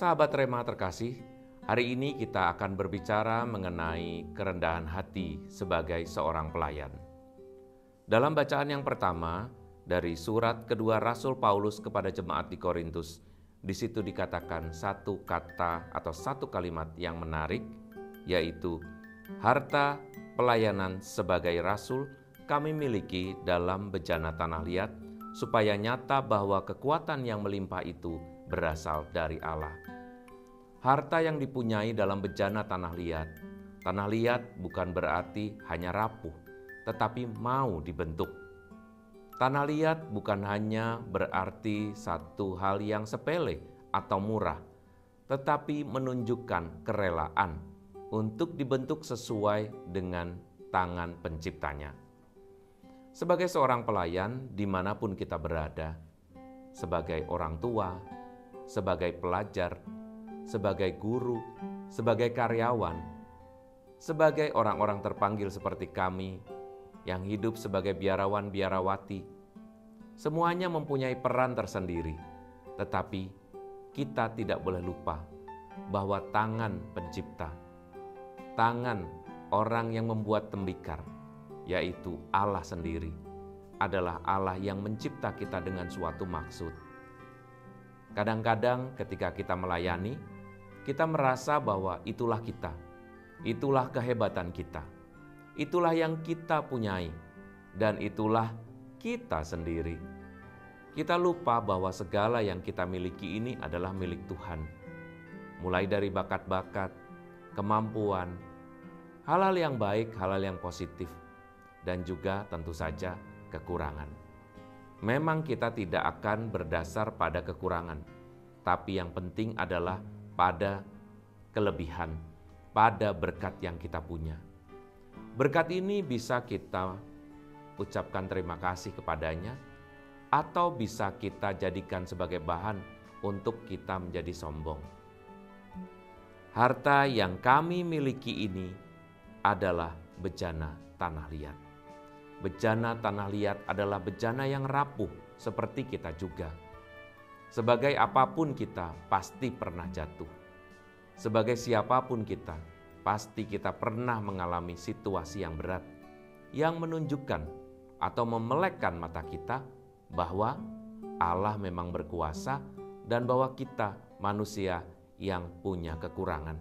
Sahabat Rema terkasih, hari ini kita akan berbicara mengenai kerendahan hati sebagai seorang pelayan. Dalam bacaan yang pertama, dari surat kedua Rasul Paulus kepada jemaat di Korintus, di situ dikatakan satu kata atau satu kalimat yang menarik, yaitu harta pelayanan sebagai rasul kami miliki dalam bejana tanah liat, supaya nyata bahwa kekuatan yang melimpah itu berasal dari Allah. Harta yang dipunyai dalam bejana tanah liat bukan berarti hanya rapuh, tetapi mau dibentuk. Tanah liat bukan hanya berarti satu hal yang sepele atau murah, tetapi menunjukkan kerelaan untuk dibentuk sesuai dengan tangan penciptanya. Sebagai seorang pelayan dimanapun kita berada, sebagai orang tua, sebagai pelajar, sebagai guru, sebagai karyawan, sebagai orang-orang terpanggil seperti kami yang hidup sebagai biarawan-biarawati, semuanya mempunyai peran tersendiri. Tetapi kita tidak boleh lupa bahwa tangan pencipta, tangan orang yang membuat tembikar, yaitu Allah sendiri, adalah Allah yang mencipta kita dengan suatu maksud. Kadang-kadang ketika kita melayani, kita merasa bahwa itulah kita, itulah kehebatan kita, itulah yang kita punyai, dan itulah kita sendiri. Kita lupa bahwa segala yang kita miliki ini adalah milik Tuhan. Mulai dari bakat-bakat, kemampuan, hal-hal yang baik, hal-hal yang positif, dan juga tentu saja kekurangan. Memang kita tidak akan berdasar pada kekurangan, tapi yang penting adalah pada kelebihan, pada berkat yang kita punya. Berkat ini bisa kita ucapkan terima kasih kepadanya, atau bisa kita jadikan sebagai bahan untuk kita menjadi sombong. Harta yang kami miliki ini adalah bejana tanah liat. Bejana tanah liat adalah bejana yang rapuh seperti kita juga. Sebagai apapun kita pasti pernah jatuh. Sebagai siapapun kita, pasti kita pernah mengalami situasi yang berat, yang menunjukkan atau memelekkan mata kita bahwa Allah memang berkuasa dan bahwa kita manusia yang punya kekurangan.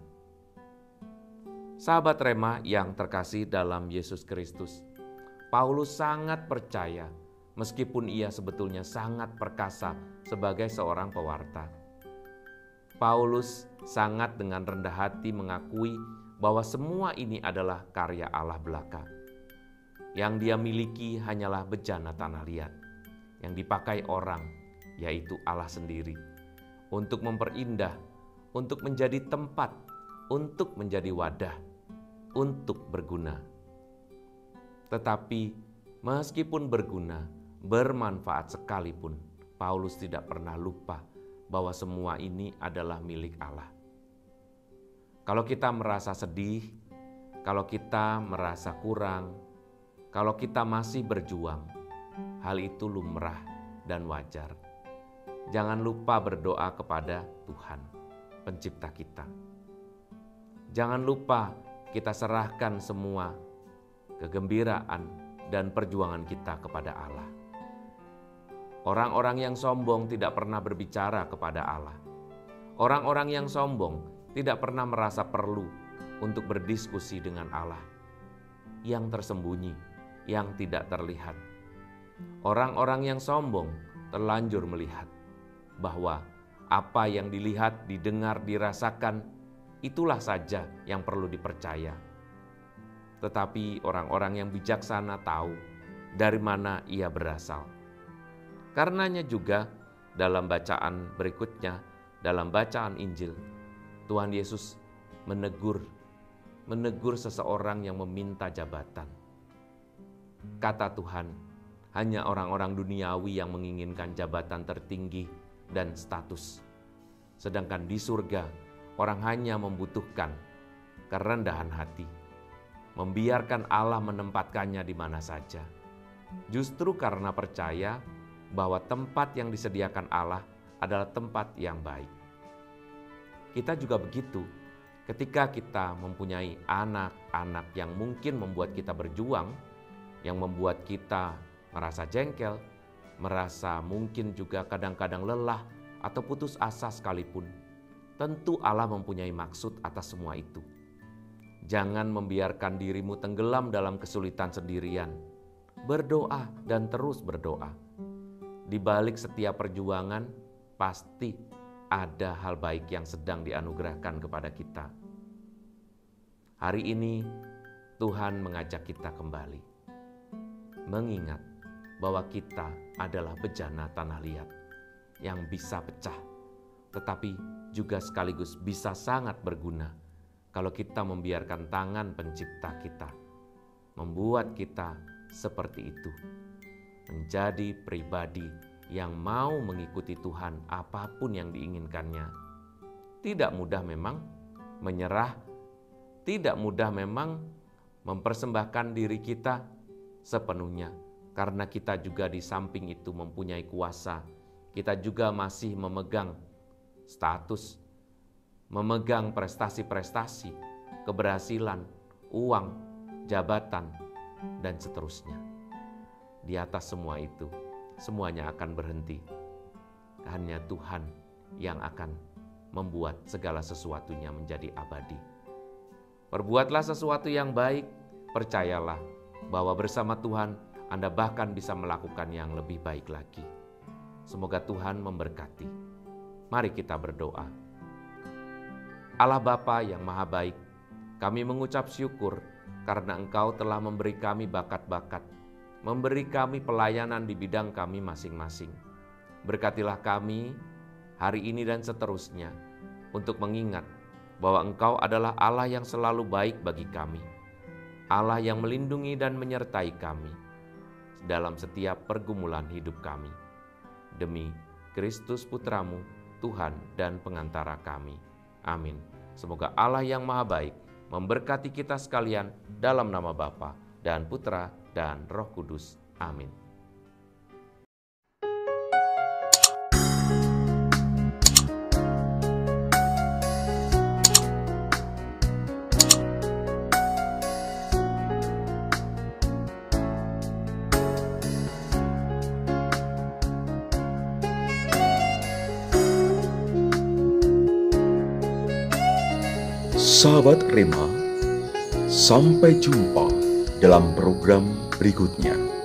Sahabat Rema yang terkasih dalam Yesus Kristus, Paulus sangat percaya meskipun ia sebetulnya sangat perkasa sebagai seorang pewarta. Paulus sangat dengan rendah hati mengakui bahwa semua ini adalah karya Allah belaka. Yang dia miliki hanyalah bejana tanah liat yang dipakai orang, yaitu Allah sendiri, untuk memperindah, untuk menjadi tempat, untuk menjadi wadah, untuk berguna. Tetapi meskipun berguna, bermanfaat sekalipun, Paulus tidak pernah lupa bahwa semua ini adalah milik Allah. Kalau kita merasa sedih, kalau kita merasa kurang, kalau kita masih berjuang, hal itu lumrah dan wajar. Jangan lupa berdoa kepada Tuhan, pencipta kita. Jangan lupa kita serahkan semua kegembiraan dan perjuangan kita kepada Allah. Orang-orang yang sombong tidak pernah berbicara kepada Allah. Orang-orang yang sombong tidak pernah merasa perlu untuk berdiskusi dengan Allah. Yang tersembunyi, yang tidak terlihat. Orang-orang yang sombong terlanjur melihat bahwa apa yang dilihat, didengar, dirasakan, itulah saja yang perlu dipercaya. Tetapi orang-orang yang bijaksana tahu dari mana ia berasal. Karenanya juga dalam bacaan berikutnya, dalam bacaan Injil, Tuhan Yesus menegur seseorang yang meminta jabatan. Kata Tuhan, hanya orang-orang duniawi yang menginginkan jabatan tertinggi dan status. Sedangkan di surga, orang hanya membutuhkan kerendahan hati, membiarkan Allah menempatkannya di mana saja. Justru karena percaya bahwa tempat yang disediakan Allah adalah tempat yang baik. kita juga begitu. Ketika kita mempunyai anak-anak yang mungkin membuat kita berjuang, yang membuat kita merasa jengkel, merasa mungkin juga kadang-kadang lelah atau putus asa sekalipun, tentu Allah mempunyai maksud atas semua itu. Jangan membiarkan dirimu tenggelam dalam kesulitan sendirian. Berdoa dan terus berdoa. Di balik setiap perjuangan, pasti ada hal baik yang sedang dianugerahkan kepada kita. Hari ini, Tuhan mengajak kita kembali. Mengingat bahwa kita adalah bejana tanah liat yang bisa pecah, tetapi juga sekaligus bisa sangat berguna kalau kita membiarkan tangan pencipta kita membuat kita seperti itu, menjadi pribadi yang mau mengikuti Tuhan apapun yang diinginkannya. Tidak mudah memang menyerah, tidak mudah memang mempersembahkan diri kita sepenuhnya, karena kita juga di samping itu mempunyai kuasa. Kita juga masih memegang status, memegang prestasi-prestasi, keberhasilan, uang, jabatan, dan seterusnya. Di atas semua itu, semuanya akan berhenti. Hanya Tuhan yang akan membuat segala sesuatunya menjadi abadi. Perbuatlah sesuatu yang baik, percayalah bahwa bersama Tuhan Anda bahkan bisa melakukan yang lebih baik lagi. Semoga Tuhan memberkati. Mari kita berdoa. Allah Bapa yang Maha Baik, kami mengucap syukur karena Engkau telah memberi kami bakat-bakat, memberi kami pelayanan di bidang kami masing-masing. Berkatilah kami hari ini dan seterusnya untuk mengingat bahwa Engkau adalah Allah yang selalu baik bagi kami, Allah yang melindungi dan menyertai kami dalam setiap pergumulan hidup kami. Demi Kristus Putramu, Tuhan dan pengantara kami. Amin. Semoga Allah yang Maha Baik memberkati kita sekalian dalam nama Bapa dan Putra dan Roh Kudus. Amin. Sahabat Rema, sampai jumpa dalam program berikutnya.